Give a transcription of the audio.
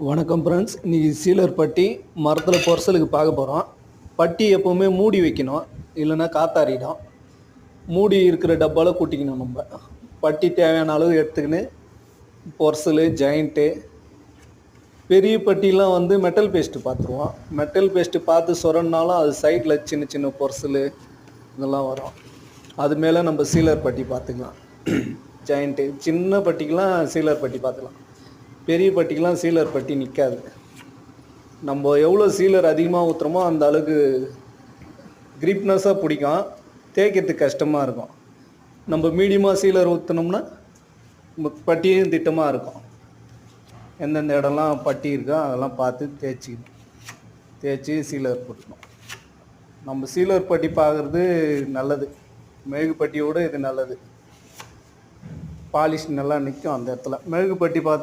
வணக்கம் ஃப்ரெண்ட்ஸ். இன்றைக்கி சீலர் பட்டி மரத்தில் பொர்சலுக்கு பார்க்க போகிறோம். பட்டி எப்போவுமே மூடி வைக்கணும், இல்லைன்னா காத்தாறிடும். மூடி இருக்கிற டப்பாவில் கூட்டிக்கணும். நம்ம பட்டி தேவையான அளவு எடுத்துக்கின்னு பொர்சலு ஜாயிண்ட்டு பெரிய பட்டிலாம் வந்து மெட்டல் பேஸ்ட்டு பார்த்துருவோம். மெட்டல் பேஸ்ட்டு பார்த்து சொரன்னாலும் அது சைடில் சின்ன சின்ன பொர்சலு இதெல்லாம் வரும். அது மேலே நம்ம சீலர் பட்டி பார்த்துக்கலாம். ஜாயிண்ட்டு சின்ன பட்டிக்கெலாம் சீலர் பட்டி பார்த்துக்கலாம். பெரிய பட்டிக்கெலாம் சீலர் பட்டி நிற்காது. நம்ம எவ்வளோ சீலர் அதிகமாக ஊற்றுறோமோ அந்த அளவுக்கு கிரிப்னஸாக பிடிக்கும், தேய்க்கிறதுக்கு கஷ்டமாக இருக்கும். நம்ம மீடியமாக சீலர் ஊற்றினோம்னா பட்டியும் திட்டமாக இருக்கும். எந்தெந்த இடம்லாம் பட்டி இருக்கோ அதெல்லாம் பார்த்து தேய்ச்சி சீலர் போட்டுக்கணும். நம்ம சீலர் பட்டி பார்க்குறது நல்லது, மெழுகு பட்டியோடு இது நல்லது. பாலிஷ் நல்லா நிற்கும் அந்த இடத்துல. மெழுகு பட்டி பார்த்தா